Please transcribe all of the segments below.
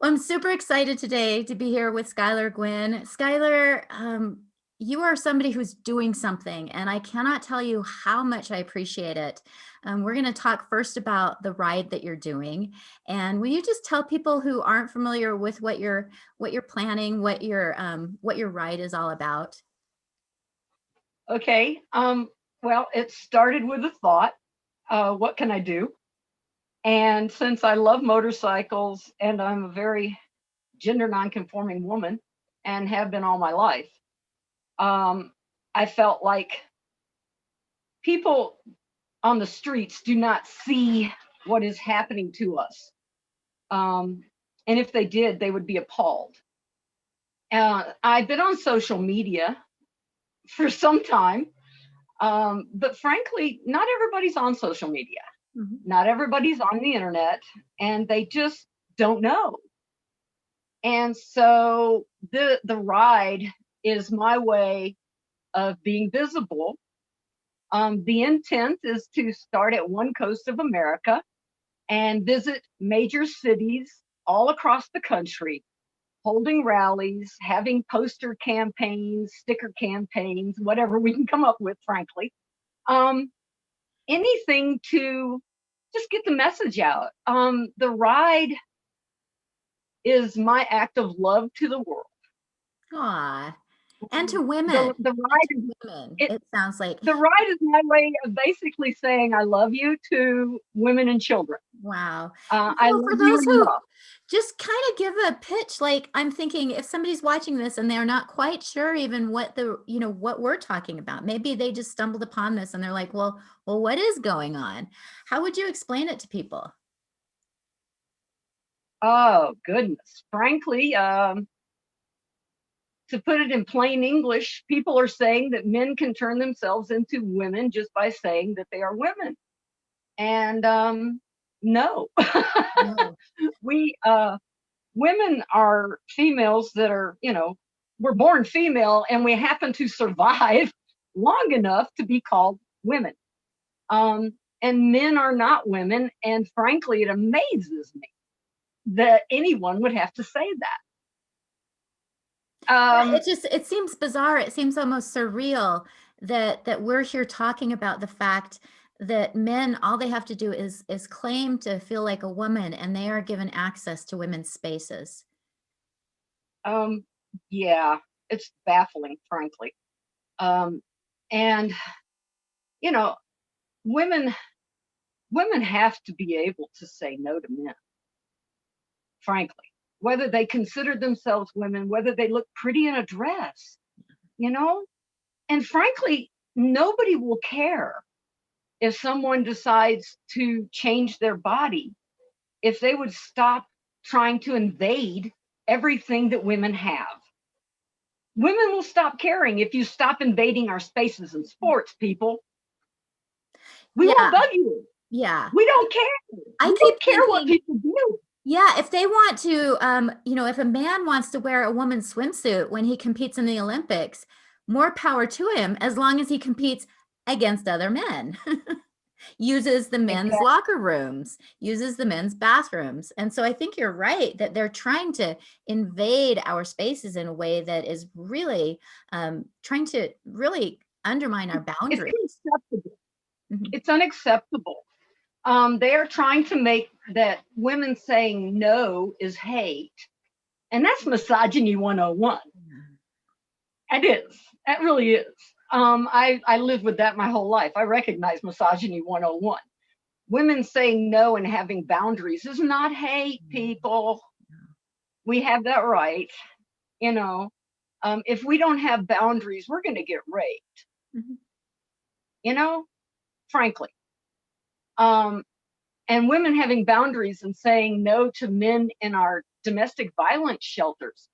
Well, I'm super excited today to be here with Skylar Gwynn. Skylar, you are somebody who's doing something, and I cannot tell you how much I appreciate it. We're going to talk first about the ride that you're doing, and will you just tell people who aren't familiar with what you're planning, what your ride is all about? Okay. Well, it started with a thought. What can I do? And since I love motorcycles and I'm a very gender nonconforming woman and have been all my life, um, I felt like people on the streets do not see what is happening to us. Um, and if they did, they would be appalled. I've been on social media for some time, but frankly, not everybody's on social media. Mhm. Not everybody's on the internet, and they just don't know. And so the ride is my way of being visible. The intent is to start at one coast of America and visit major cities all across the country, holding rallies, having poster campaigns, sticker campaigns, whatever we can come up with, frankly. Um, Anything to just get the message out. The ride is my act of love to the world. Aw, and to The women, the and ride to women, it it sounds like. the ride is my way of basically saying I love you to women and children. Wow. I So for love you those who enough. just kind of give a pitch, like I'm thinking if somebody's watching this and they're not quite sure even what we're talking about, maybe they just stumbled upon this and they're like, well, what is going on? How would you explain it to people? Oh goodness. Frankly, to put it in plain English, people are saying that men can turn themselves into women just by saying that they are women. And no. No. we Women are females that are, we're born female and we happen to survive long enough to be called women. Um, and men are not women. And frankly, it amazes me that anyone would have to say that. Yeah, it seems bizarre. It seems almost surreal that we're here talking about the fact that men, all they have to do is claim to feel like a woman and they are given access to women's spaces. um, yeah, it's baffling, frankly. Um, and you know, women women have to be able to say no to men, frankly, whether they consider themselves women, whether they look pretty in a dress, you know? And frankly, nobody will care if someone decides to change their body if they would stop trying to invade everything that women have. Women will stop caring if you stop invading our spaces in sports, people. We won't Yeah, bug you. yeah. We don't care. I We keep don't care what thinking, people do. yeah, if they want to, if a man wants to wear a woman's swimsuit when he competes in the Olympics, more power to him as long as he competes against other men. Uses the men's Exactly. locker rooms, uses the men's bathrooms. And so I think you're right that they're trying to invade our spaces in a way that is really trying to really undermine our It's boundaries. unacceptable. Mhm. It's unacceptable. They are trying to make that women saying no is hate. And that's misogyny 101. It is. It really is. I lived with that my whole life. I recognize misogyny 101. Women saying no and having boundaries is not hate, people. We have that right. You know, if we don't have boundaries, we're going to get raped, Mhm. you know, frankly. Um, and women having boundaries and saying no to men in our domestic violence shelters,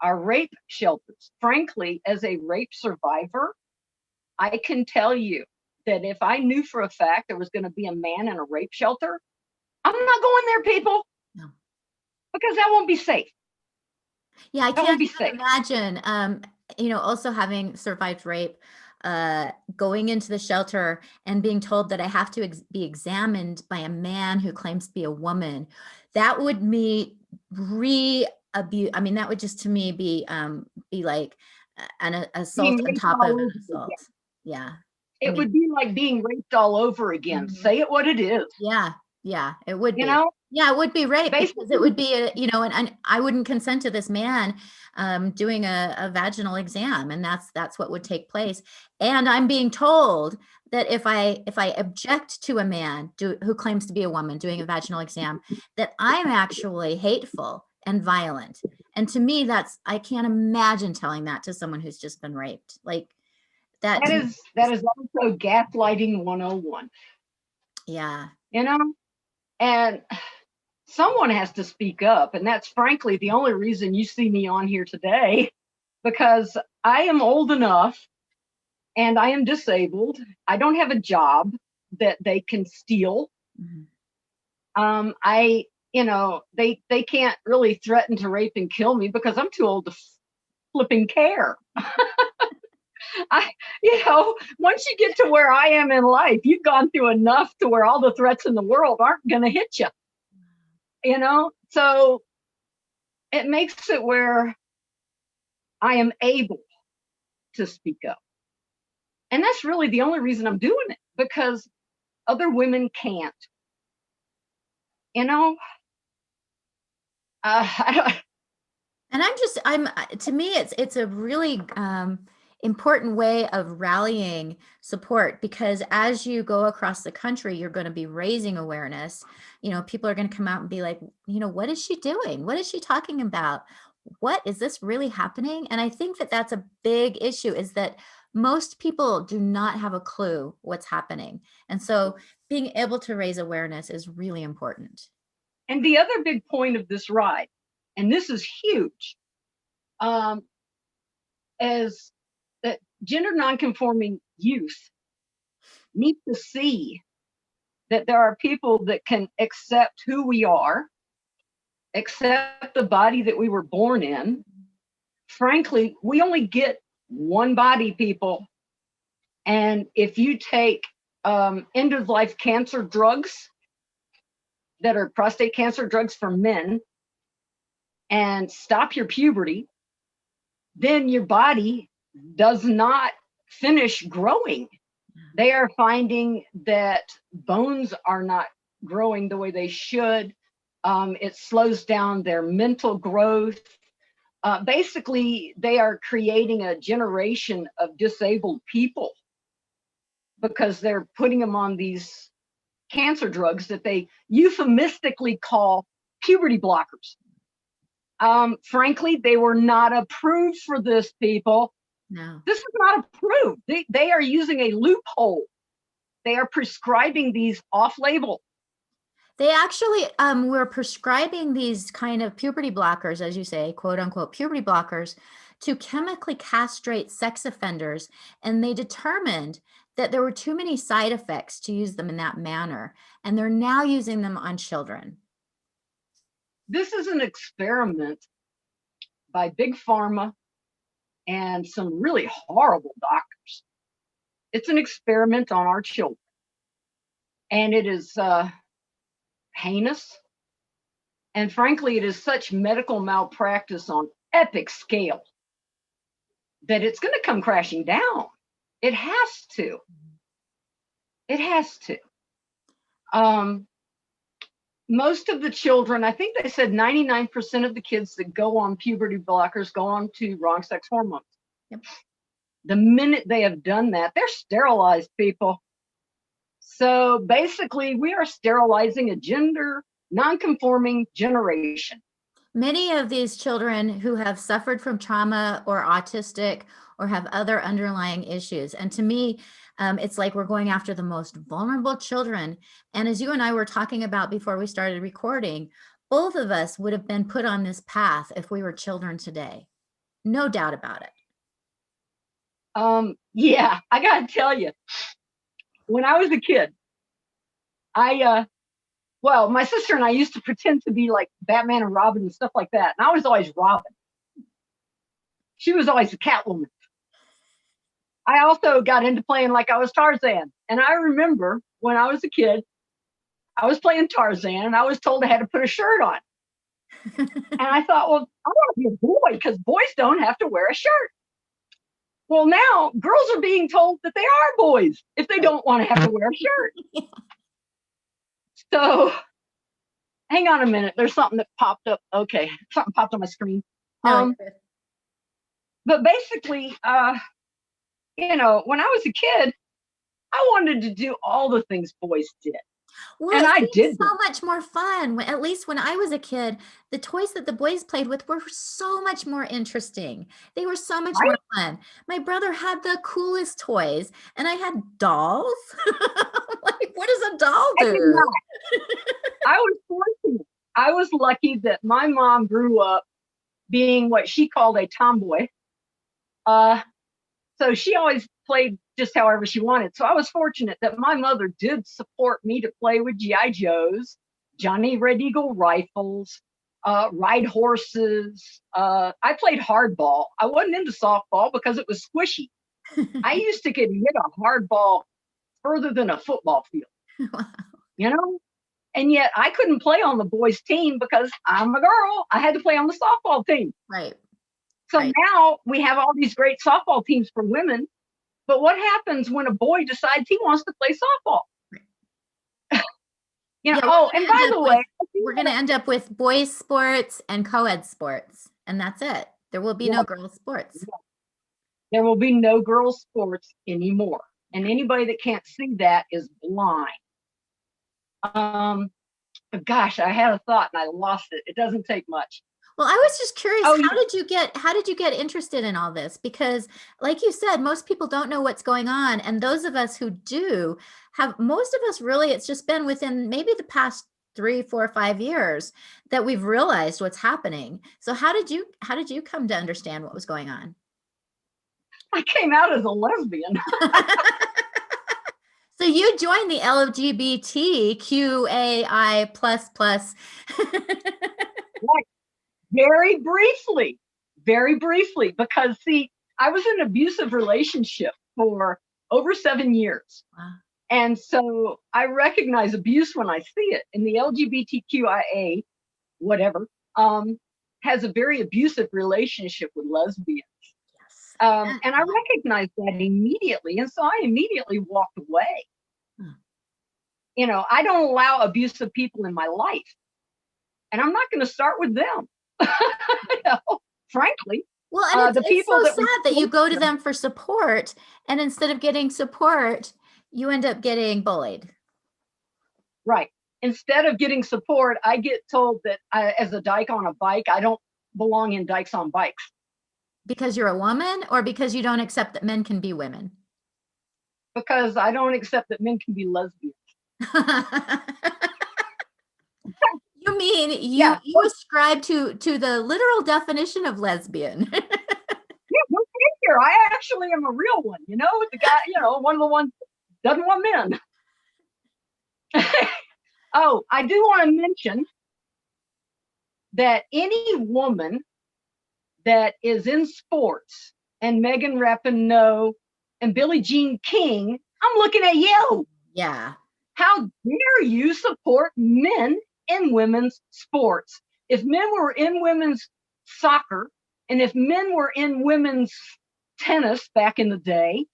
our rape shelters. Frankly, as a rape survivor, I can tell you that if I knew for a fact there was going to be a man in a rape shelter, I'm not going there, people, No. because that won't be safe. Yeah, I That won't can't be even safe. imagine, also having survived rape, going into the shelter and being told that I have to be examined by a man who claims to be a woman. That would re-abuse. I mean, that would just to me be like an assault Being on raped top all of an over assault. again. Yeah. I It mean, would be like being raped all over again. mhm. Say it what it is. Yeah, yeah, it would You be. know, Yeah, it would be rape because it basically, would be and I wouldn't consent to this man doing a vaginal exam, and that's what would take place. And I'm being told that if I object to a man who claims to be a woman doing a vaginal exam, that I'm actually hateful and violent. And to me, I can't imagine telling that to someone who's just been raped. Like that that to me, is that is also gaslighting 101. yeah. You know, and someone has to speak up, and that's frankly the only reason you see me on here today, because I am old enough and I am disabled. I don't have a job that they can steal. Mhm. I, they can't really threaten to rape and kill me because I'm too old to flipping care. I, once you get to where I am in life, you've gone through enough to where all the threats in the world aren't going to hit you. So it makes it where I am able to speak up. And that's really the only reason I'm doing it, because other women can't, you know. I don't, And to me, it's a really important way of rallying support, because as you go across the country, you're going to be raising awareness. People are going to come out and be like, what is she doing? What is she talking about? What is this really happening? And I think that that's a big issue, is that most people do not have a clue what's happening. And so being able to raise awareness is really important. and the other big point of this ride, and this is huge, um, is that gender nonconforming youth need to see that there are people that can accept who we are, accept the body that we were born in. Frankly, we only get one body, people. And if you take end of life cancer drugs that are prostate cancer drugs for men and stop your puberty, then your body does not finish growing. They are finding that bones are not growing the way they should. It slows down their mental growth. Basically, they are creating a generation of disabled people because they're putting them on these cancer drugs that they euphemistically call puberty blockers. Frankly, they were not approved for this, people. No. This is not approved. They are using a loophole. They are prescribing these off label. They actually were prescribing these kind of puberty blockers, as you say, quote unquote, puberty blockers, to chemically castrate sex offenders. And they determined that there were too many side effects to use them in that manner. And they're now using them on children. This is an experiment by Big Pharma and some really horrible doctors. It's an experiment on our children. And it is heinous. And frankly, it is such medical malpractice on epic scale that it's going to come crashing down. It has to. It has to. Most of the children, I think they said 99% of the kids that go on puberty blockers go on to wrong sex hormones. Yep. The minute they have done that, they're sterilized, people. So basically, we are sterilizing a gender nonconforming generation. Many of these children who have suffered from trauma or autistic or have other underlying issues. And to me, it's like we're going after the most vulnerable children. And as you and I were talking about before we started recording, both of us would have been put on this path if we were children today. No doubt about it. Yeah, I gotta tell you, when I was a kid, my sister and I used to pretend to be like Batman and Robin and stuff like that. And I was always Robin. She was always the Catwoman. I also got into playing like I was Tarzan. And I remember when I was a kid, I was playing Tarzan and I was told I had to put a shirt on. And I thought, well, I want to be a boy because boys don't have to wear a shirt. Well, now girls are being told that they are boys if they Right. don't want to have to wear a shirt. So hang on a minute. There's something that popped up. Okay, something popped on my screen. No, you're Um, good. but basically, when I was a kid, I wanted to do all the things boys did, Well, and it I seems did them. so much more fun. At least when I was a kid, the toys that the boys played with were so much more interesting. They were so much more Right? fun. My brother had the coolest toys, and I had dolls. Like, what does a doll I did do? not. I was fortunate. I was lucky that my mom grew up being what she called a tomboy. Uh, so she always played just however she wanted. So I was fortunate that my mother did support me to play with GI Joes, Johnny Red Eagle rifles, ride horses. I played hardball. I wasn't into softball because it was squishy. I used to get hit a hard ball further than a football field, you know? And yet I couldn't play on the boys' team because I'm a girl. I had to play on the softball team. Right, So right. now we have all these great softball teams for women. But what happens when a boy decides he wants to play softball? Yeah, Oh, and by the way, we're gonna end up with boys sports and co-ed sports, and that's it. There will be yeah, no girls sports. there will be no girls' sports anymore. And anybody that can't see that is blind. Um, gosh, I had a thought and I lost it. It doesn't take much. Well, I was just curious, Oh, yeah. how did you get interested in all this? Because like you said, most people don't know what's going on. And those of us who do have, most of us really, it's just been within maybe the past 3, 4, 5 years that we've realized what's happening. So how did you come to understand what was going on? I came out as a lesbian. So you joined the LGBTQAI plus plus. Right. Very briefly, because see, I was in an abusive relationship for over 7 years. Wow. And so I recognize abuse when I see it. And the LGBTQIA, whatever, has a very abusive relationship with lesbians. Yes. And I recognized that immediately. And so I immediately walked away. Hmm. I don't allow abusive people in my life. And I'm not going to start with them. Frankly, Well, and the it's people so that were sad that you go to them for support, and instead of getting support, you end up getting bullied. right. Instead of getting support, I get told that as a dyke on a bike, I don't belong in dykes on bikes Because you're a woman, or because you don't accept that men can be women? because I don't accept that men can be lesbians. You mean Yeah, you ascribe to the literal definition of lesbian? yeah, no here. I actually am a real one, the guy, one of the ones that doesn't want men. Oh, I do want to mention that any woman that is in sports and Megan Rapinoe and Billie Jean King, I'm looking at you. Yeah. How dare you support men in women's sports? If men were in women's soccer and if men were in women's tennis back in the day,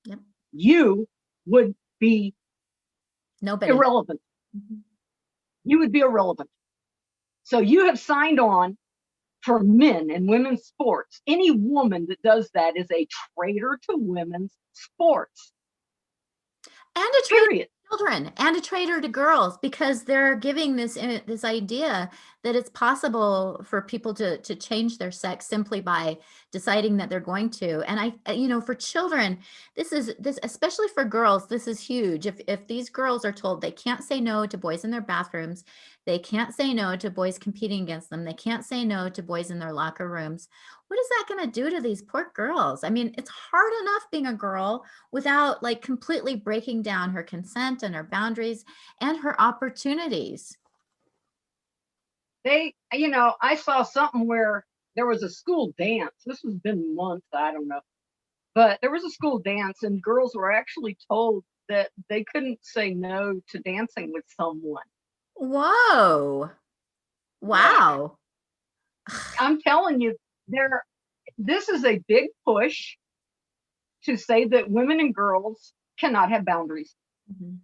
Yep. you would be Nobody. irrelevant. Mhm. You would be irrelevant. So you have signed on for men and women's sports. Any woman that does that is a traitor to women's sports. And a traitor Period. to children, and a traitor to girls, because they're giving this idea that it's possible for people to change their sex simply by deciding that they're going to. And for children, this especially for girls, this is huge. If these girls are told they can't say no to boys in their bathrooms, they can't say no to boys competing against them, they can't say no to boys in their locker rooms, what is that going to do to these poor girls? I mean, it's hard enough being a girl without like completely breaking down her consent and her boundaries and her opportunities. I saw something where there was a school dance. This has been months, I don't know. But there was a school dance, and girls were actually told that they couldn't say no to dancing with someone. Whoa. Yeah. Wow. I'm telling you, this is a big push to say that women and girls cannot have boundaries. Mm-hmm.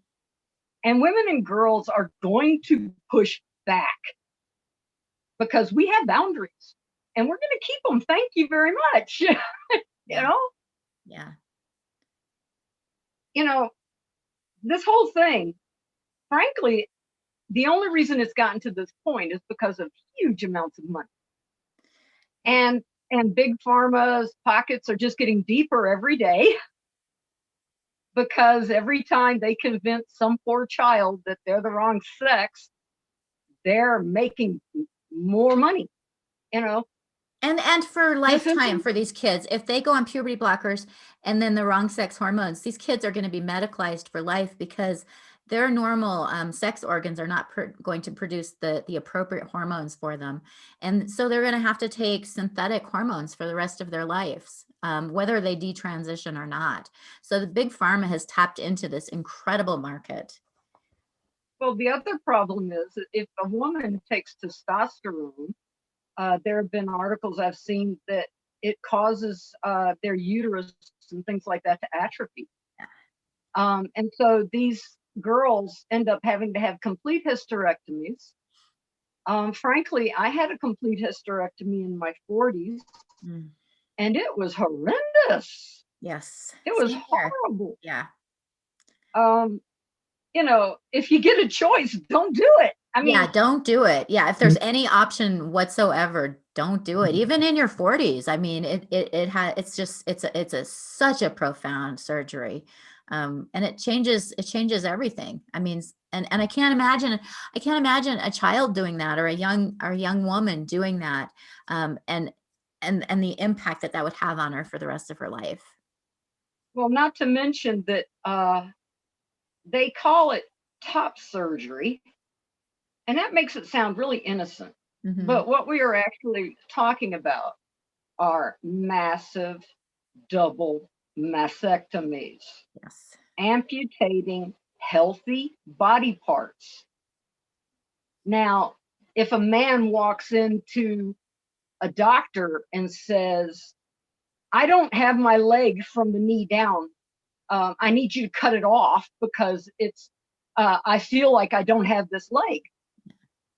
And women and girls are going to push back because we have boundaries and we're going to keep them. Thank you very much. you Yeah. know, Yeah. you know, this whole thing, frankly, the only reason it's gotten to this point is because of huge amounts of money. And big pharma's pockets are just getting deeper every day because every time they convince some poor child that they're the wrong sex, they're making more money, you know. And for This lifetime isn't for these kids, if they go on puberty blockers and then the wrong sex hormones, these kids are going to be medicalized for life because their normal sex organs are not going to produce the appropriate hormones for them. And so they're going to have to take synthetic hormones for the rest of their lives, whether they detransition or not. So the big pharma has tapped into this incredible market. well, the other problem is that if a woman takes testosterone, there have been articles I've seen that it causes their uterus and things like that to atrophy. And so these girls end up having to have complete hysterectomies. Frankly, I had a complete hysterectomy in my 40s, Mm. and it was horrendous. Yes. It was Same here. horrible. Yeah. Um, if you get a choice, don't do it. I Yeah, mean, don't do it. Yeah, if there's any option whatsoever, don't do it. Even in your 40s. I mean, it's just it's a such a profound surgery. And it changes everything. I mean, and I can't imagine a child doing that or a young woman doing that. And the impact that would have on her for the rest of her life. well, not to mention that they call it top surgery, and that makes it sound really innocent. Hmm. But what we are actually talking about are massive double mastectomies, Yes. amputating healthy body parts. Now, if a man walks into a doctor and says, I don't have my leg from the knee down, I need you to cut it off because I feel like I don't have this leg.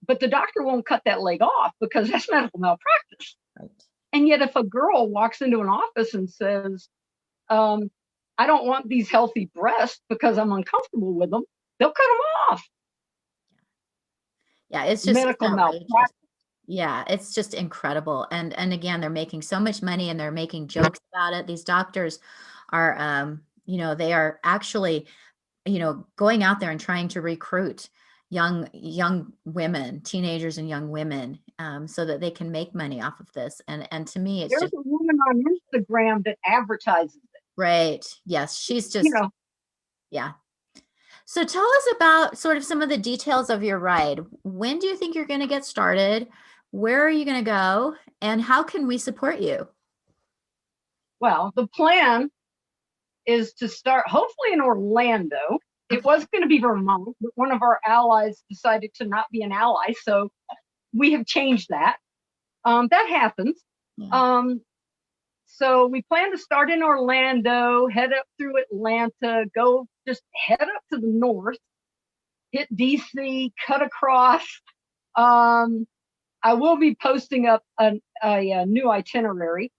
But the doctor won't cut that leg off because that's medical malpractice. Right. And yet, if a girl walks into an office and says, um, I don't want these healthy breasts because I'm uncomfortable with them, they'll cut them off. Yeah, it's Medical outrageous. malpractice. Yeah, it's just incredible. And again, they're making so much money and they're making jokes about it. These doctors are they are actually, going out there and trying to recruit young women, teenagers and young women, so that they can make money off of this. And to me, it's There's just a woman on Instagram that advertises it. great. Yes, she's You just, know, yeah. So tell us about sort of some of the details of your ride. When do you think you're going to get started? Where are you going to go? And how can we support you? well, the plan is to start hopefully in Orlando. It Okay. was going to be Vermont, but one of our allies decided to not be an ally. So we have changed that. That happens. Yeah. Um, so we plan to start in Orlando, head up through Atlanta, go just head up to the north, hit DC, cut across. Um, I will be posting up a new itinerary.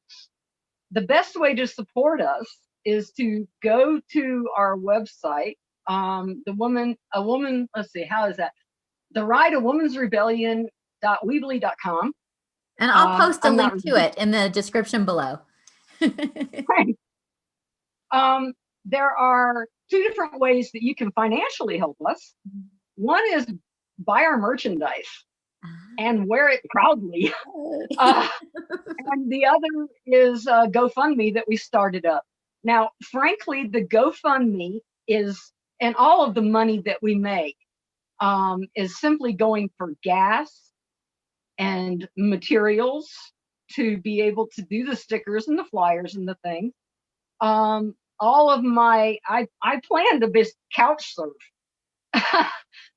The best way to support us is to go to our website. Let's see, how is that? The Ride a Woman's Rebellion.weebly.com. And I'll post a I'm not link to it in the description below. There are two different ways that you can financially help us. One is buy our merchandise and wear it proudly. And the other is GoFundMe that we started up. Now, frankly, the GoFundMe and all of the money that we make is simply going for gas and materials to be able to do the stickers and the flyers and the thing. All of I plan to be couch surf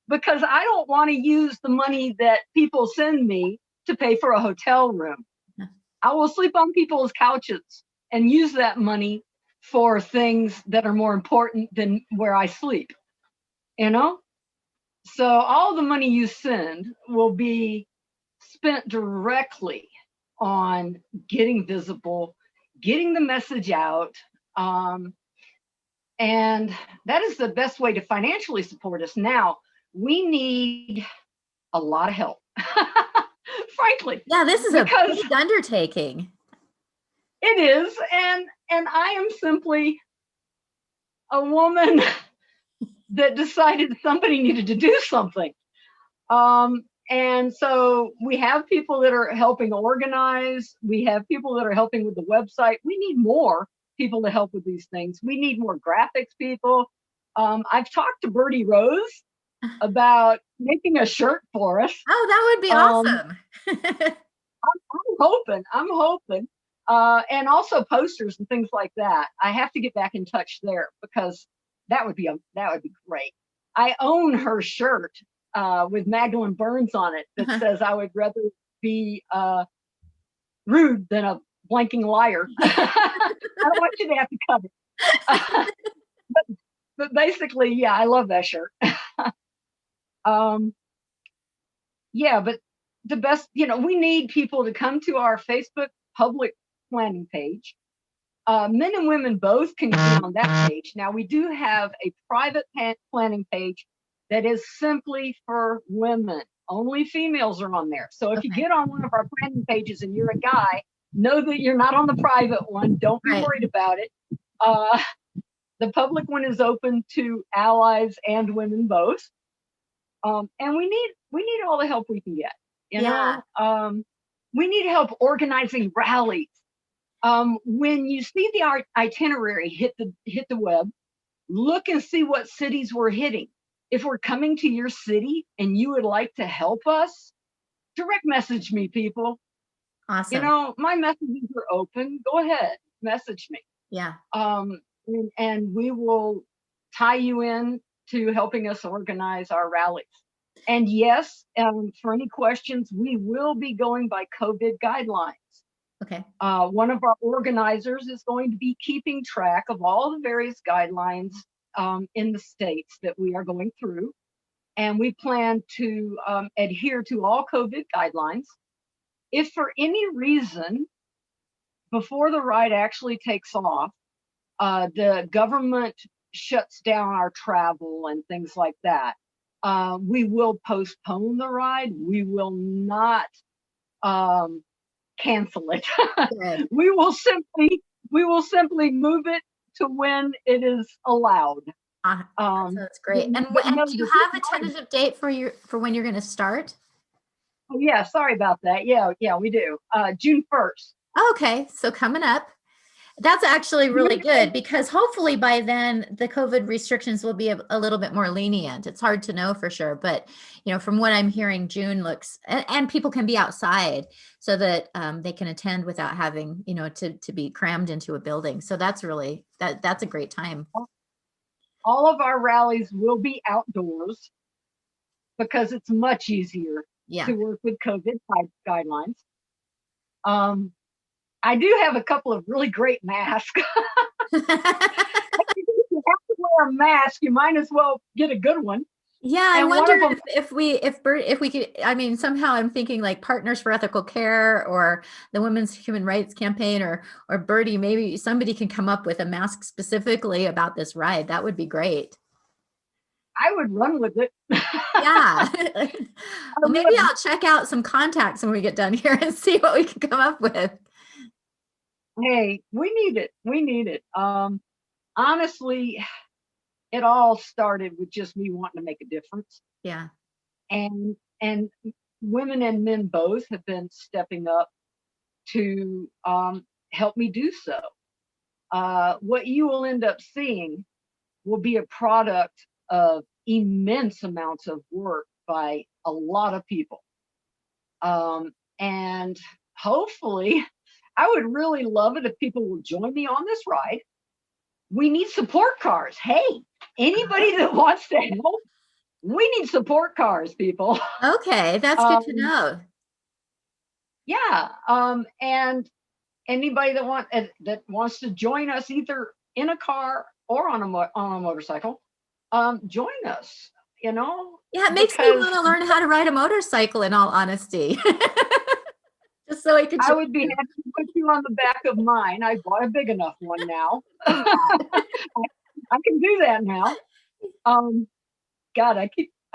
because I don't want to use the money that people send me to pay for a hotel room. I will sleep on people's couches and use that money for things that are more important than where I sleep, you know? So all the money you send will be spent directly on getting visible, getting the message out. And that is the best way to financially support us. Now, we need a lot of help, frankly. Yeah, this is a big undertaking. It is. And I am simply a woman that decided somebody needed to do something. And so we have people that are helping organize. We have people that are helping with the website. We need more people to help with these things. We need more graphics people. I've talked to Bertie Rose about making a shirt for us. Oh, that would be awesome. I'm hoping. And also posters and things like that. I have to get back in touch there because that would be great. I own her shirt with Magdalene Burns on it that says, "I would rather be rude than a blanking liar." I don't want you to have to cut it. But basically, yeah, I love that shirt. Yeah, but the best, we need people to come to our Facebook public planning page. Men and women both can be on that page. Now, we do have a private planning page that is simply for women. Only females are on there. So if you get on one of our planning pages and you're a guy, know that you're not on the private one. Don't be worried about it. The public one is open to allies and women both. And we need all the help we can get. We need help organizing rallies. When you see the itinerary hit the web, look and see what cities we're hitting. If we're coming to your city and you would like to help us, direct message me, people. Awesome. My messages are open. Go ahead, message me. Yeah. And we will tie you in to helping us organize our rallies. And yes, for any questions, we will be going by COVID guidelines. Okay. One of our organizers is going to be keeping track of all the various guidelines in the states that we are going through. And we plan to adhere to all COVID guidelines. If for any reason, before the ride actually takes off, the government shuts down our travel and things like that, we will postpone the ride. We will not cancel it. We will simply move it to when it is allowed. That's great. And do you have a tentative date for when you're going to start? Oh, yeah, sorry about that. Yeah, we do. June 1st. Okay, so coming up. That's actually really good because hopefully by then the COVID restrictions will be a little bit more lenient. It's hard to know for sure, but from what I'm hearing, June looks, and people can be outside so that they can attend without having, to be crammed into a building. So that's really, that's a great time. All of our rallies will be outdoors because it's much easier to work with COVID type guidelines. I do have a couple of really great masks. If you have to wear a mask, you might as well get a good one. Yeah, I wonder if we could, I mean, somehow I'm thinking like Partners for Ethical Care or the Women's Human Rights Campaign or Bertie, maybe somebody can come up with a mask specifically about this ride. That would be great. I would run with it. Yeah. Well, maybe I'll check out some contacts when we get done here and see what we can come up with. Hey, we need it. Honestly, it all started with just me wanting to make a difference. Yeah. And women and men both have been stepping up to help me do so. What you will end up seeing will be a product of immense amounts of work by a lot of people. And hopefully, I would really love it if people will join me on this ride. We need support cars. Hey, anybody that wants to help, we need support cars, people. Okay, that's good to know. yeah. And anybody that wants to join us either in a car or on a motorcycle, join us, you know, Yeah, it makes me because want to learn how to ride a motorcycle, in all honesty. Just so I could I join would be you. happy to put you on the back of mine. I bought a big enough one now. Love that. I can do that now. Um, God, I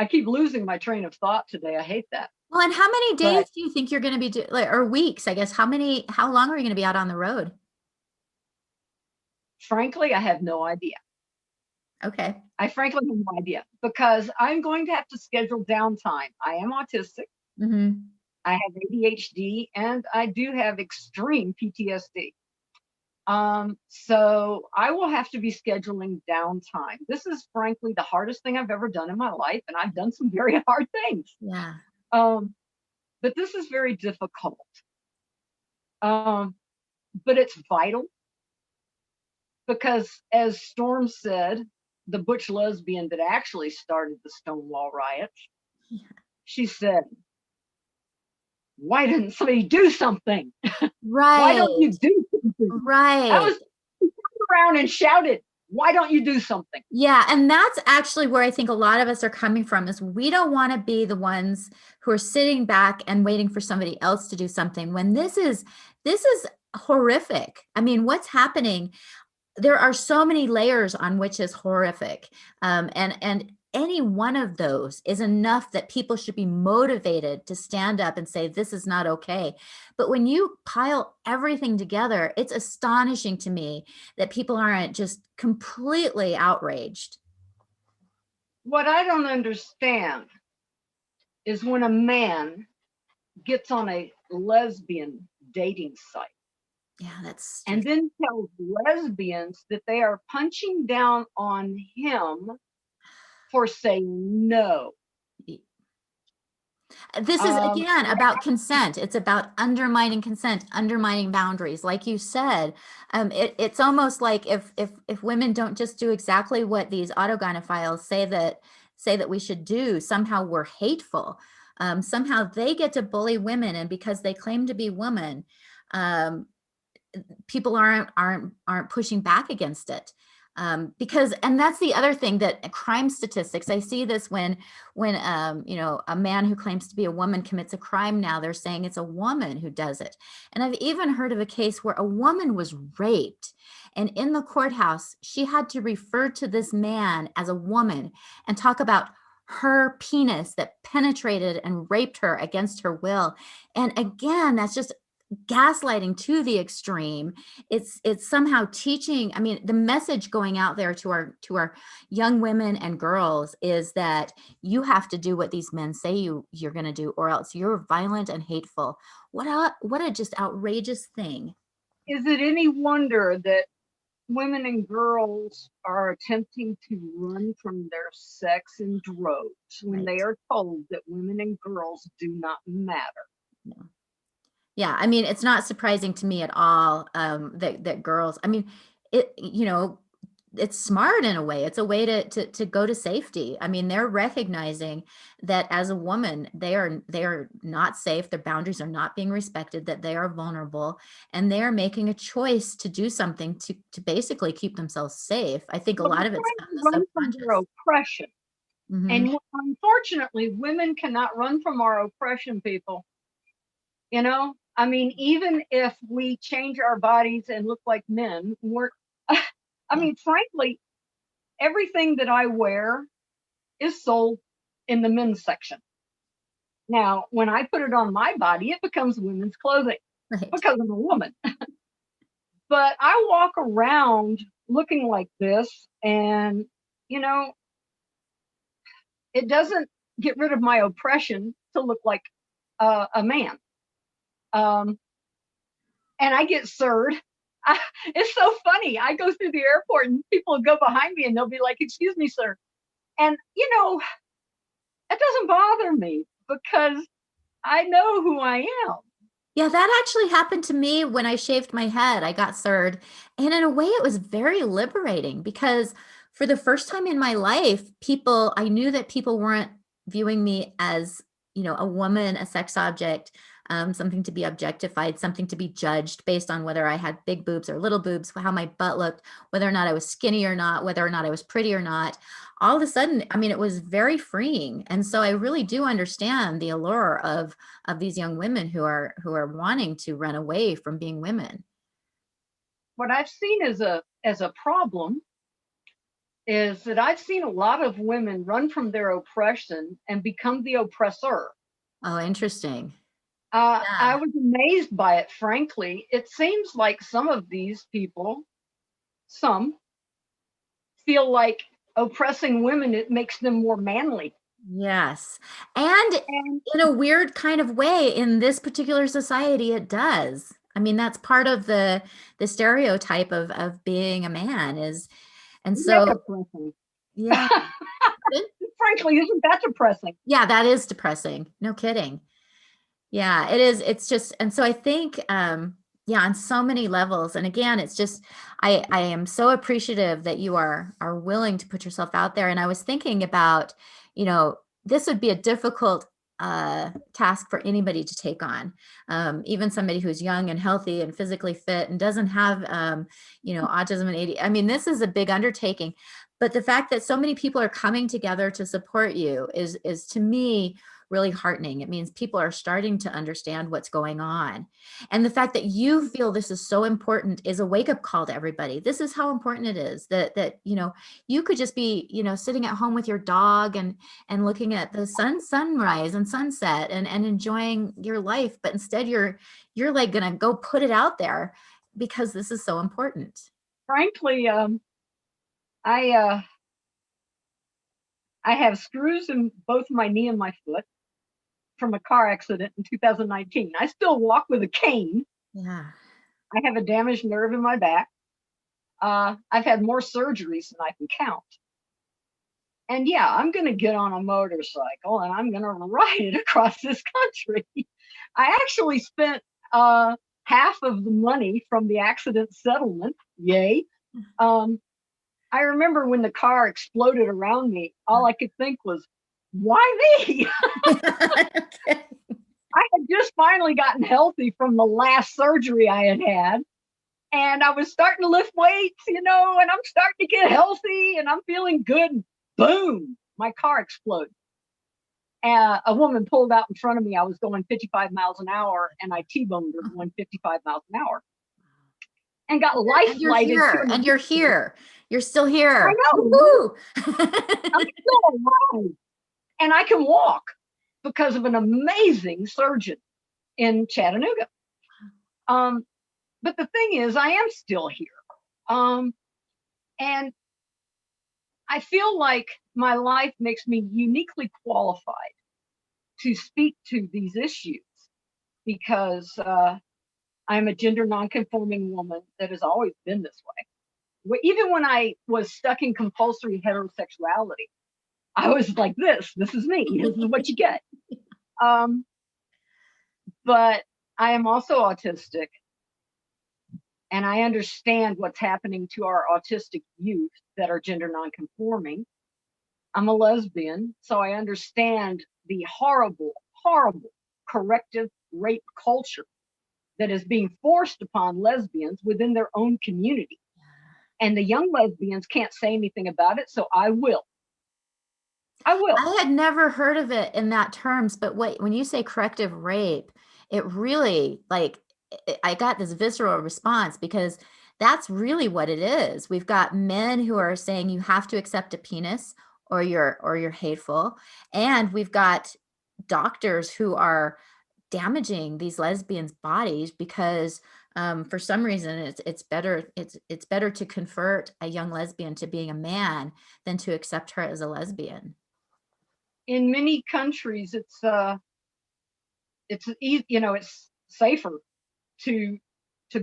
keep losing my train of thought today. I hate that. Well, and how many days But do you think you're going to be like, or weeks, I guess? How long are you going to be out on the road? frankly, I have no idea. Okay. I frankly have no idea because I'm going to have to schedule downtime. I am autistic. Hmm. I have ADHD and I do have extreme PTSD. So I will have to be scheduling downtime. This is frankly the hardest thing I've ever done in my life, and I've done some very hard things. Yeah. Um, but this is very difficult. Um, but it's vital because, as Storm said, the butch lesbian that actually started the Stonewall riots, she said, "Why didn't somebody do something? Why don't Right. you do something?" That Right. was around and shouted, "Why don't you do something?" Yeah, and that's actually where I think a lot of us are coming from is we don't want to be the ones who are sitting back and waiting for somebody else to do something when this is horrific. I mean, what's happening, there are so many layers on which is horrific. And any one of those is enough that people should be motivated to stand up and say, this is not okay. But when you pile everything together, it's astonishing to me that people aren't just completely outraged. What I don't understand is when a man gets on a lesbian dating site Yeah, that's and just, then tells lesbians that they are punching down on him for saying no. this is Um, again about consent. It's about undermining consent, undermining boundaries. Like you said, it's almost like if women don't just do exactly what these autogynephiles say that we should do, somehow we're hateful. Somehow they get to bully women, and because they claim to be women, um, people aren't pushing back against it. Because, and that's the other thing, that crime statistics, I see this when a man who claims to be a woman commits a crime, now they're saying it's a woman who does it. And I've even heard of a case where a woman was raped, and in the courthouse she had to refer to this man as a woman and talk about her penis that penetrated and raped her against her will. And again, that's just gaslighting to the extreme. It's somehow teaching, I mean, the message going out there to our young women and girls is that you have to do what these men say you're going to do, or else you're violent and hateful. What a just outrageous thing. is it any wonder that women and girls are attempting to run from their sex in droves when they Right. are told that women and girls do not matter? No. Yeah, I mean, it's not surprising to me at all, that girls, I mean, it's smart in a way. It's a way to go to safety. I mean, they're recognizing that as a woman, they are not safe, their boundaries are not being respected, that they are vulnerable, and they are making a choice to do something to basically keep themselves safe. I think a But lot they're of it's trying to on the run from their subconscious. oppression. Hmm. And unfortunately, women cannot run from our oppression, people. I mean, even if we change our bodies and look like men, I Yeah. mean, frankly, everything that I wear is sold in the men's section. Now, when I put it on my body, it becomes women's clothing Right. because I'm a woman. But I walk around looking like this, and, you know, it doesn't get rid of my oppression to look like a man. Um, and I get sirred. It's so funny. I go through the airport and people will go behind me and they'll be like, "Excuse me, sir." And, it doesn't bother me because I know who I am. Yeah, that actually happened to me when I shaved my head. I got third. And in a way, it was very liberating because for the first time in my life, I knew that people weren't viewing me as, a woman, a sex object. something to be objectified, something to be judged based on whether I had big boobs or little boobs, how my butt looked, whether or not I was skinny or not, whether or not I was pretty or not. All of a sudden, I mean, it was very freeing. And so I really do understand the allure of these young women who are wanting to run away from being women. What I've seen as a problem is that I've seen a lot of women run from their oppression and become the oppressor. Oh, interesting. I Yeah. was amazed by it, frankly. It seems like some of these people, some, feel like oppressing women, it makes them more manly. Yes. And And in a weird kind of way, in this particular society, it does. I mean, that's part of the stereotype of being a man is, and isn't that so depressing? yeah. Frankly, isn't that depressing? Yeah, that is depressing. No kidding. Yeah, it is. It's just, and so I think, yeah, on so many levels. And again, it's just, I am so appreciative that you are willing to put yourself out there. And I was thinking about, you know, this would be a difficult task for anybody to take on, even somebody who's young and healthy and physically fit and doesn't have, you know, autism and ADHD. I mean, this is a big undertaking. But the fact that so many people are coming together to support you is to me really heartening. It means people are starting to understand what's going on. And the fact that you feel this is so important is a wake-up call to everybody. This is how important it is that you know, you could just be, you know, sitting at home with your dog and looking at the sunrise and sunset and enjoying your life, but instead you're like gonna go put it out there because this is so important. Frankly, I uh, I have screws in both my knee and my foot from a car accident in 2019. I still walk with a cane. Yeah. I have a damaged nerve in my back. I've had more surgeries than I can count. And yeah, I'm going to get on a motorcycle and I'm going to ride it across this country. I actually spent half of the money from the accident settlement. Yay. Um, I remember when the car exploded around me, all I could think was, why me? Okay. I had just finally gotten healthy from the last surgery I had had. And I was starting to lift weights, you know, and I'm starting to get healthy and I'm feeling good. Boom, my car exploded. A woman pulled out in front of me. I was going 55 miles an hour and I T-boned her going 55 miles an hour and got life And you're flighted to here, an and you're ambulance. here. You're still I here. know, Woo-hoo. I'm still alive and I can walk because of an amazing surgeon in Chattanooga. Um, but the thing is, I am still here. Um, and I feel like my life makes me uniquely qualified to speak to these issues because I'm a gender nonconforming woman that has always been this way. Even when I was stuck in compulsory heterosexuality, I was like, this is me, this is what you get. Um, but I am also autistic and I understand what's happening to our autistic youth that are gender nonconforming. I'm a lesbian, so I understand the horrible, horrible corrective rape culture that is being forced upon lesbians within their own community. And the young lesbians can't say anything about it, so I will. I will. I had never heard of it in that terms, but when you say corrective rape, it really like I got this visceral response because that's really what it is. We've got men who are saying you have to accept a penis or you're hateful, and we've got doctors who are damaging these lesbians' bodies because for some reason it's better to convert a young lesbian to being a man than to accept her as a lesbian. In many countries, it's you know it's safer to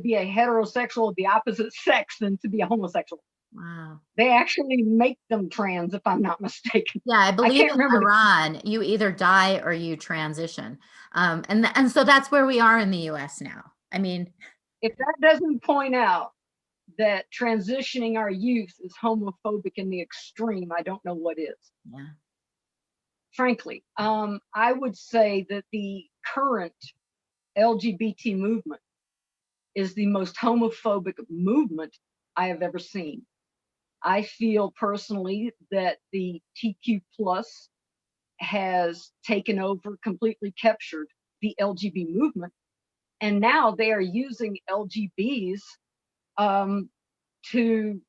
be a heterosexual of the opposite sex than to be a homosexual. Wow. They actually make them trans, if I'm not mistaken. Yeah, I I believe can't in remember the. Iran, you either die or you transition. And so that's where we are in the US now. I mean, If that doesn't point out that transitioning our youth is homophobic in the extreme, I don't know what is. yeah. Frankly, I would say that the current LGBT movement is the most homophobic movement I have ever seen. I feel personally that the TQ plus has taken over, completely captured the LGB movement, and now they are using LGBs to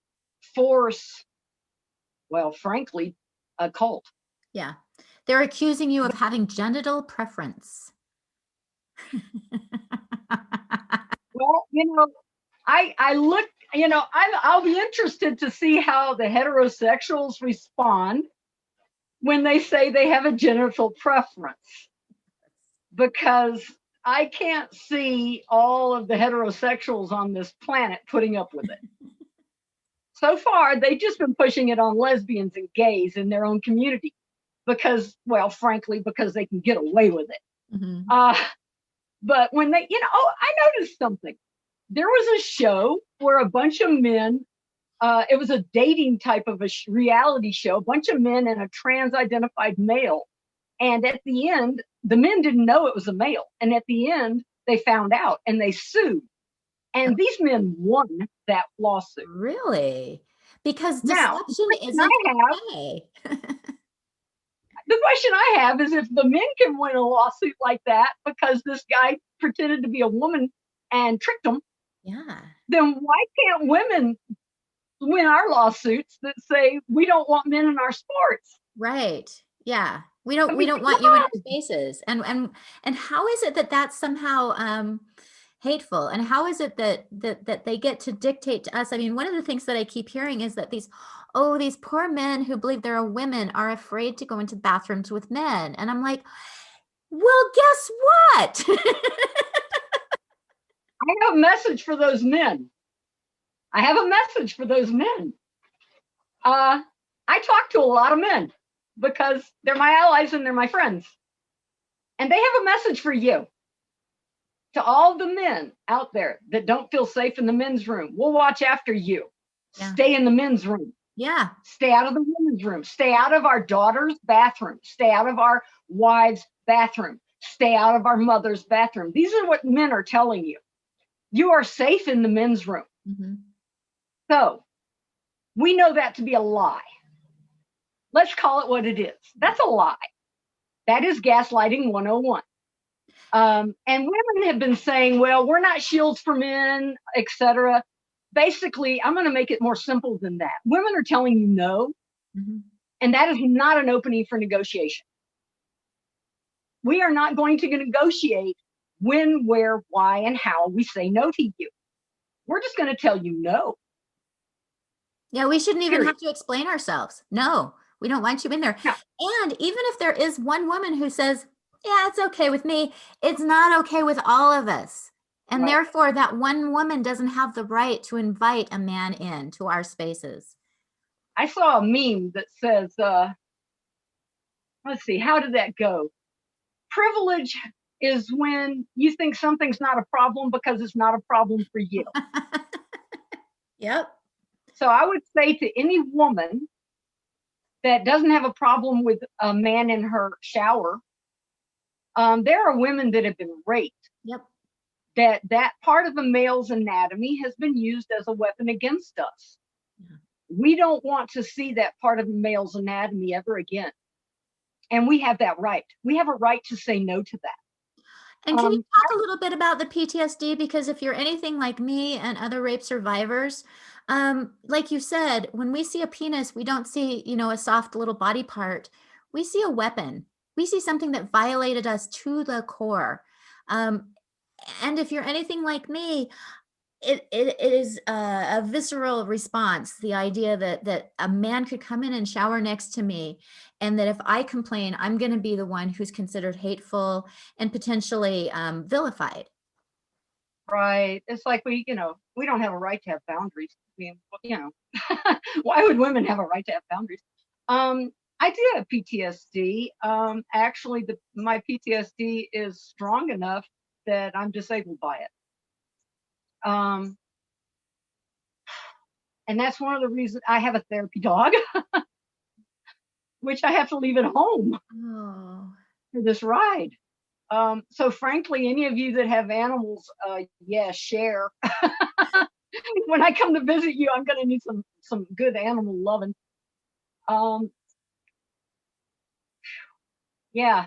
force, well, frankly, a cult. Yeah. They're accusing you of having genital preference. Well, I look, I'll be interested to see how the heterosexuals respond when they say they have a genital preference, because I can't see all of the heterosexuals on this planet putting up with it. So far, they've just been pushing it on lesbians and gays in their own community because, well, frankly, because they can get away with it. Mm-hmm. But when they, I noticed something. There was a show where a bunch of men, it was a dating type of a reality show, a bunch of men and a trans-identified male. And at the end, the men didn't know it was a male. And at the end, they found out and they sued. And these men won that lawsuit. Really? Because Now, deception isn't okay. the question I have is, if the men can win a lawsuit like that because this guy pretended to be a woman and tricked them, Yeah. then why can't women win our lawsuits that say we don't want men in our sports? Right. Yeah. We don't Come want you in on. our spaces. And how is it that that's somehow hateful? And how is it that they get to dictate to us? I mean, one of the things that I keep hearing is that these poor men who believe they're women are afraid to go into bathrooms with men. And I'm like, well, guess what? I have a message for those men. I talk to a lot of men because they're my allies and they're my friends. And they have a message for you. To all the men out there that don't feel safe in the men's room, we'll watch after you. Yeah. Stay in the men's room. Yeah. Stay out of the women's room. Stay out of our daughter's bathroom. Stay out of our wives' bathroom. Stay out of our mother's bathroom. These are what men are telling you. You are safe in the men's room. Mm-hmm. So we know that to be a lie. Let's call it what it is. That's a lie. That is gaslighting 101. And women have been saying, well, we're not shields for men, etc. Basically, I'm going to make it more simple than that. Women are telling you no, mm-hmm. and that is not an opening for negotiation. We are not going to negotiate when, where, why, and how we say no to you. We're just going to tell you no. Yeah, we shouldn't even have to explain ourselves. No, we don't want you in there. No. And even if there is one woman who says, yeah, it's okay with me, it's not okay with all of us. And right. Therefore, that one woman doesn't have the right to invite a man into our spaces. I saw a meme that says, let's see, how did that go? Privilege is when you think something's not a problem because it's not a problem for you. Yep. So I would say to any woman that doesn't have a problem with a man in her shower, there are women that have been raped. Yep. That part of a male's anatomy has been used as a weapon against us. Yeah. We don't want to see that part of a male's anatomy ever again. And we have that right. We have a right to say no to that. And can you talk a little bit about the PTSD? Because if you're anything like me and other rape survivors, like you said, when we see a penis, we don't see, a soft little body part. We see a weapon. We see something that violated us to the core. And if you're anything like me, it is a visceral response. The idea that a man could come in and shower next to me, and that if I complain, I'm going to be the one who's considered hateful and potentially vilified. Right. It's like we don't have a right to have boundaries. I mean, why would women have a right to have boundaries? I do have PTSD. Actually, my PTSD is strong enough that I'm disabled by it. And that's one of the reasons I have a therapy dog, which I have to leave at home for this ride. So frankly, any of you that have animals, yeah, share. When I come to visit you, I'm going to need some good animal loving. Um, yeah,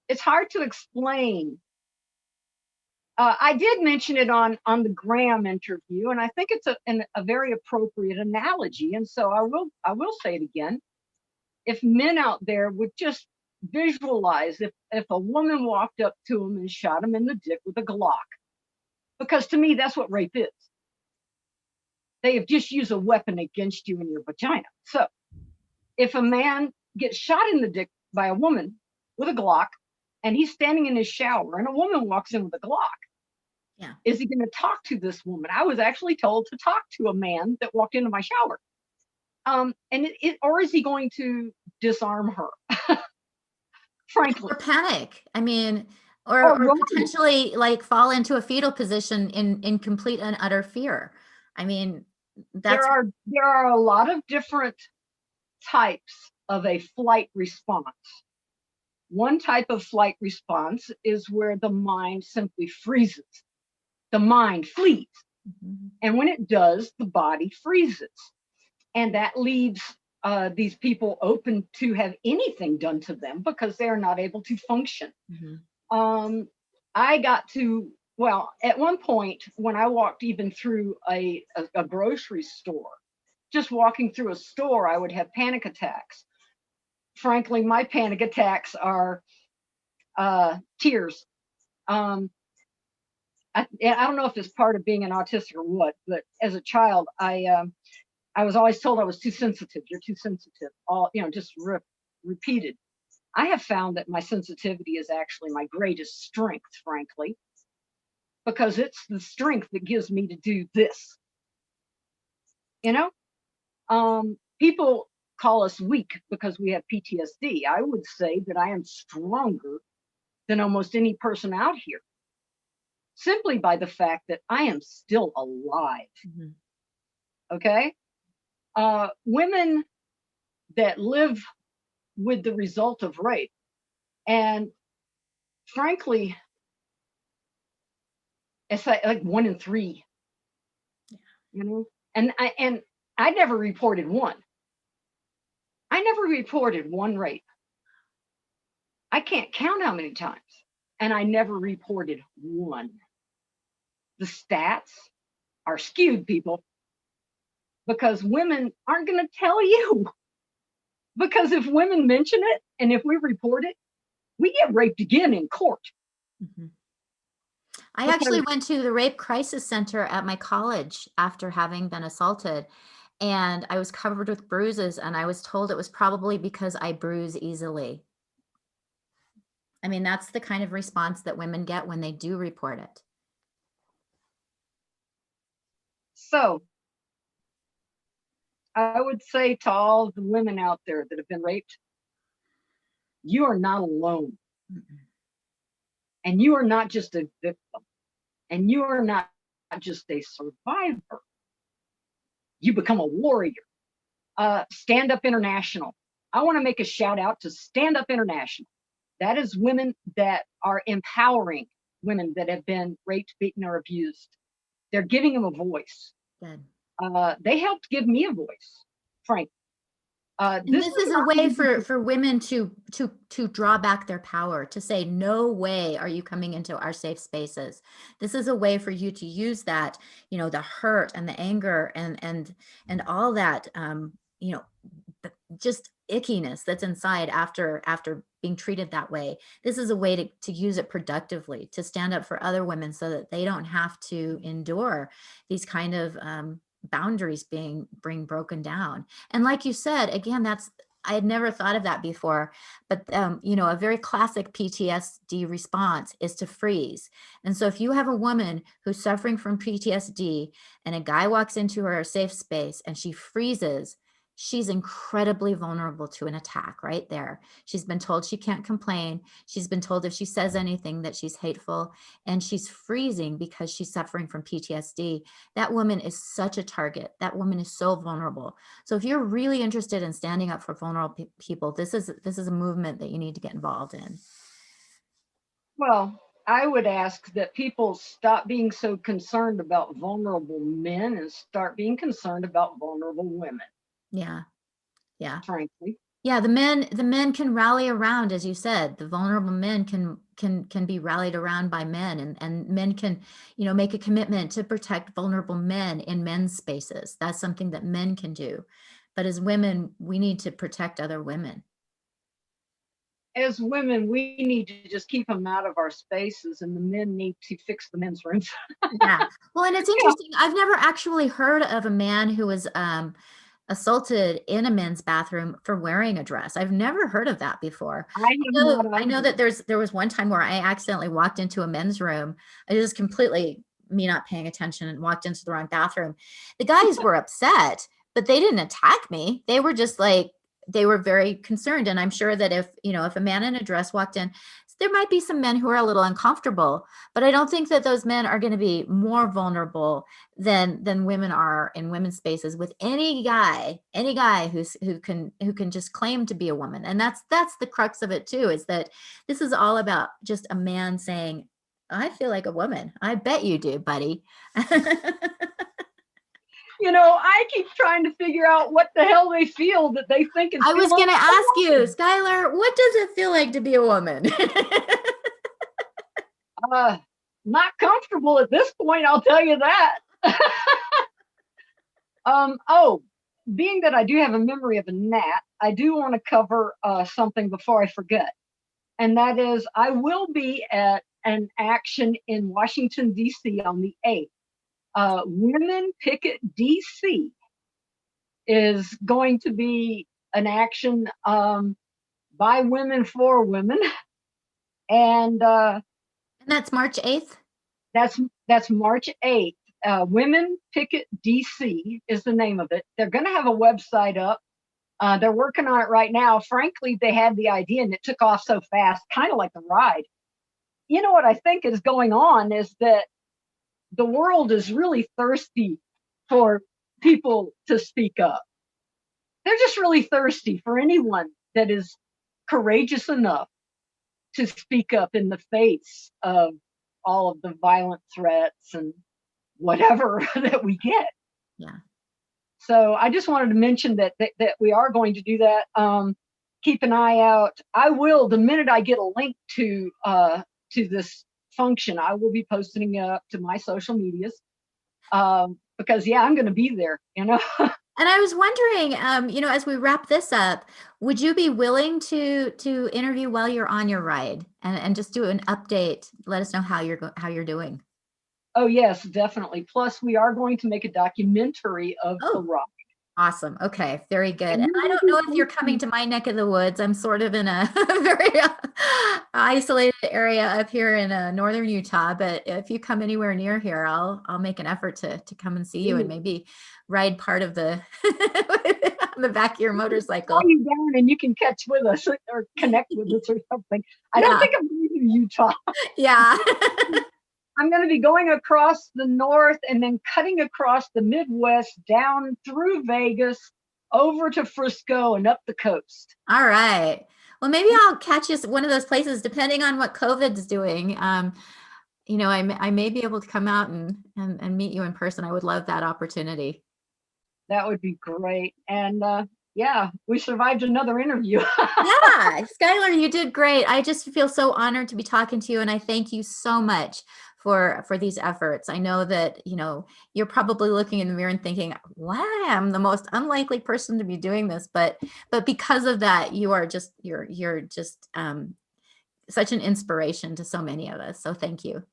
it's hard to explain. I did mention it on the Graham interview, and I think it's a very appropriate analogy. And so I will say it again. If men out there would just visualize if a woman walked up to him and shot him in the dick with a Glock, because to me that's what rape is. They have just used a weapon against you in your vagina. So if a man gets shot in the dick by a woman with a Glock and he's standing in his shower and a woman walks in with a Glock, Yeah. is he going to talk to this woman? I was actually told to talk to a man that walked into my shower. Or is he going to disarm her? Frankly, Or panic. I mean, or or run. potentially like fall into a fetal position in complete and utter fear. I mean, There that's are there are a lot of different types of a flight response. One type of flight response is where the mind simply freezes. The mind flees. Mhm. And when it does, the body freezes. And that leaves these people open to have anything done to them because they're not able to function. Mhm. Um, I got to, well, at one point when I walked even through a grocery store, just walking through a store, I would have panic attacks. Frankly, my panic attacks are tears. Um, I don't know if it's part of being an autistic or what, but as a child, I was always told I was too sensitive. You're too sensitive. All just repeated. I have found that my sensitivity is actually my greatest strength, frankly, because it's the strength that gives me to do this. You know, people call us weak because we have PTSD. I would say that I am stronger than almost any person out here, simply by the fact that I am still alive. Mhm. Okay, women that live with the result of rape, and frankly, it's like 1 in 3. You know, and I never reported one. I never reported one rape. I can't count how many times, and I never reported one. The stats are skewed, people, because women aren't going to tell you. Because if women mention it and if we report it, we get raped again in court. Mhm. I actually Because went to the rape crisis center at my college after having been assaulted, and I was covered with bruises, and I was told it was probably because I bruise easily. I mean, that's the kind of response that women get when they do report it. so I would say to all the women out there that have been raped, you are not alone. Mm-mm. And you are not just a victim. And you are not just a survivor. You become a warrior. Stand Up International. I want to make a shout out to Stand Up International. That is women that are empowering women that have been raped, beaten, or abused. They're giving them a voice. Good. They helped give me a voice, Frank. And This this is is a not way easy. for women to draw back their power, to say, no way are you coming into our safe spaces. This is a way for you to use that, the hurt and the anger and all that, just ickiness that's inside after being treated that way. This is a way to use it productively, to stand up for other women so that they don't have to endure these kind of boundaries being broken down. And like you said, again, I had never thought of that before, but a very classic PTSD response is to freeze. And so if you have a woman who's suffering from PTSD and a guy walks into her safe space and she freezes, she's incredibly vulnerable to an attack right there. She's been told she can't complain. She's been told if she says anything that she's hateful, and she's freezing because she's suffering from PTSD. That woman is such a target. That woman is so vulnerable. So if you're really interested in standing up for vulnerable people, this is a movement that you need to get involved in. Well, I would ask that people stop being so concerned about vulnerable men and start being concerned about vulnerable women, Yeah. Yeah. frankly. Yeah, the men can rally around, as you said. The vulnerable men can be rallied around by men, and men can, make a commitment to protect vulnerable men in men's spaces. That's something that men can do. But as women, we need to protect other women. As women, we need to just keep them out of our spaces, and the men need to fix the men's rooms. Yeah. Well, and it's Yeah, interesting. I've never actually heard of a man who was assaulted in a men's bathroom for wearing a dress. I've never heard of that before. I have not I know either. that there was one time where I accidentally walked into a men's room. I just completely me not paying attention and walked into the wrong bathroom. The guys were upset, but they didn't attack me. They were just like they were very concerned. And I'm sure that if a man in a dress walked in, there might be some men who are a little uncomfortable, but I don't think that those men are going to be more vulnerable than women are in women's spaces with any guy who can just claim to be a woman. And that's the crux of it too, is that this is all about just a man saying, I feel like a woman. I bet you do, buddy. I keep trying to figure out what the hell they feel that they think is I was feeling. going to ask you, Skylar, what does it feel like to be a woman? Uh, Not comfortable at this point, I'll tell you that. Oh, being that I do have a memory of a gnat, I do want to cover something before I forget. And that is, I will be at an action in Washington, D.C. on the 8th. Women Picket DC is going to be an action by women for women. And And that's March 8th. that's March 8th. Women Picket DC is the name of it. They're going to have a website up. They're working on it right now. Frankly, they had the idea and it took off so fast, kind of like a ride. You know what I think is going on is that the world is really thirsty for people to speak up. They're just really thirsty for anyone that is courageous enough to speak up in the face of all of the violent threats and whatever that we get. Yeah. So I just wanted to mention that we are going to do that. Keep an eye out. I will, the minute I get a link to this function, I will be posting it up to my social medias. Because yeah, I'm going to be there. And I was wondering, as we wrap this up, would you be willing to interview while you're on your ride and just do an update? Let us know how you're doing. Oh yes, definitely. Plus, we are going to make a documentary of the Oh, rock. awesome. Okay, very good. And And we I will don't be know if you're coming posting. to my neck of the woods. I'm sort of in a very isolated area up here in northern Utah, but if you come anywhere near here, I'll make an effort to come and see you and maybe ride part of the on the back of your Fly motorcycle. you down and you can catch with us or connect with us or something. I don't Yeah. think I'm going to Utah. Yeah. I'm going to be going across the north and then cutting across the Midwest down through Vegas over to Frisco and up the coast. All right. Well, maybe I'll catch you at one of those places, depending on what COVID is doing. I may be able to come out and meet you in person. I would love that opportunity. That would be great. And yeah, we survived another interview. Yeah, Skylar, you did great. I just feel so honored to be talking to you, and I thank you so much for these efforts. I know that, you're probably looking in the mirror and thinking, "Why I'm the most unlikely person to be doing this," but because of that, you're just such an inspiration to so many of us. So thank you.